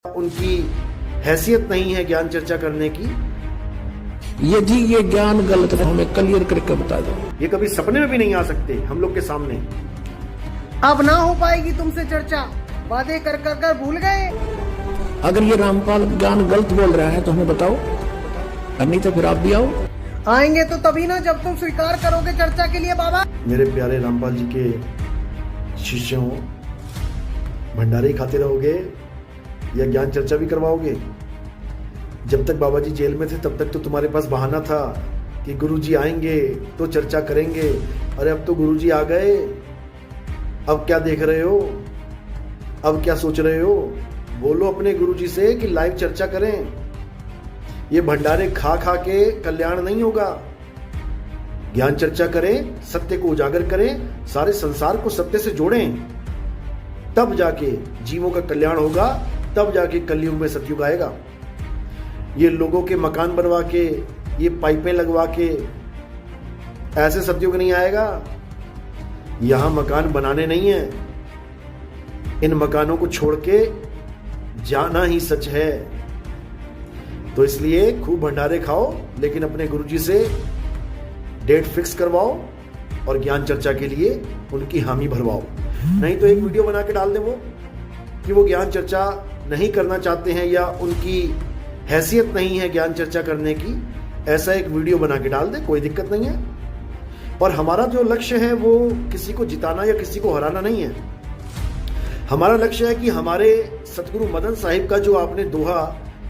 उनकी हैसियत नहीं है ज्ञान चर्चा करने की। यदि ये ज्ञान गलत है हमें क्लियर करके बता दो। ये कभी सपने में भी नहीं आ सकते हम लोग के सामने। अब ना हो पाएगी तुमसे चर्चा, वादे कर कर कर भूल गए। अगर ये रामपाल ज्ञान गलत बोल रहा है तो हमें बताओ, नहीं तो फिर आप भी आओ। आएंगे तो तभी ना जब तुम स्वीकार करोगे चर्चा के लिए बाबा। मेरे प्यारे रामपाल जी के शिष्यों, भंडारे खाते रहोगे या ज्ञान चर्चा भी करवाओगे? जब तक बाबा जी जेल में थे तब तक तो तुम्हारे पास बहाना था कि गुरुजी आएंगे तो चर्चा करेंगे। अरे अब तो गुरुजी आ गए, अब क्या देख रहे हो? अब क्या सोच रहे हो? बोलो अपने गुरुजी से कि लाइव चर्चा करें। ये भंडारे खा खा के कल्याण नहीं होगा। ज्ञान चर्चा करें, सत्य को उजागर करें, सारे संसार को सत्य से जोड़ें, तब जाके जीवों का कल्याण होगा, तब जाके कलयुग में सतयुग आएगा। ये लोगों के मकान बनवा के, ये पाइपें लगवा के ऐसे सतयुग नहीं आएगा। यहां मकान बनाने नहीं है, इन मकानों को छोड़ के जाना ही सच है। तो इसलिए खूब भंडारे खाओ, लेकिन अपने गुरुजी से डेट फिक्स करवाओ और ज्ञान चर्चा के लिए उनकी हामी भरवाओ। नहीं तो एक वीडियो बना के डाल दे वो कि वो ज्ञान चर्चा नहीं करना चाहते हैं या उनकी हैसियत नहीं है ज्ञान चर्चा करने की। ऐसा एक वीडियो बना के डाल दे, कोई दिक्कत नहीं है। और हमारा जो लक्ष्य है वो किसी को जिताना या किसी को हराना नहीं है। हमारा लक्ष्य है कि हमारे सतगुरु मदन साहिब का जो आपने दोहा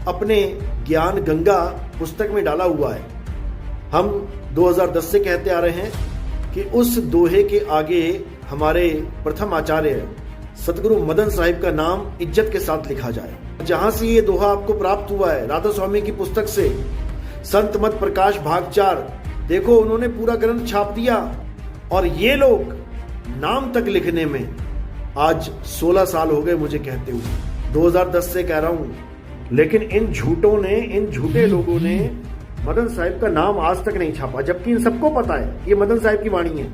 अपने ज्ञान गंगा पुस्तक में डाला हुआ है, हम 2010 से कहते आ रहे हैं कि उस दोहे के आगे हमारे प्रथम आचार्य सतगुरु मदन साहिब का नाम इज्जत के साथ लिखा जाए। जहां से ये दोहा आपको प्राप्त हुआ है, राधा स्वामी की पुस्तक से, संत मत प्रकाश भाग 4, देखो उन्होंने पूरा ग्रंथ छाप दिया। और ये लोग नाम तक लिखने में आज 16 साल हो गए मुझे कहते हुए, 2010 से कह रहा हूं। लेकिन इन झूठों ने, इन झूठे लोगों ने मदन साहिब का नाम आज तक नहीं छापा, जबकि इन सबको पता है ये मदन साहिब की वाणी है।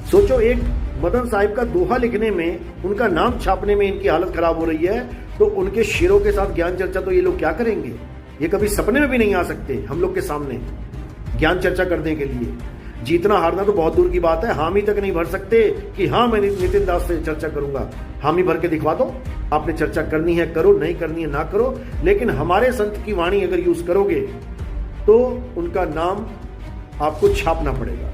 सोचो, एक मदन साहिब का दोहा लिखने में, उनका नाम छापने में इनकी हालत खराब हो रही है, तो उनके शेरों के साथ ज्ञान चर्चा तो ये लोग क्या करेंगे? ये कभी सपने में भी नहीं आ सकते हम लोग के सामने ज्ञान चर्चा करने के लिए। जीतना हारना तो बहुत दूर की बात है, हामी तक नहीं भर सकते कि हाँ मैं नितिन दास से चर्चा करूंगा। हामी भर के दिखवा दो। आपने चर्चा करनी है करो, नहीं करनी है ना करो, लेकिन हमारे संत की वाणी अगर यूज करोगे तो उनका नाम आपको छापना पड़ेगा।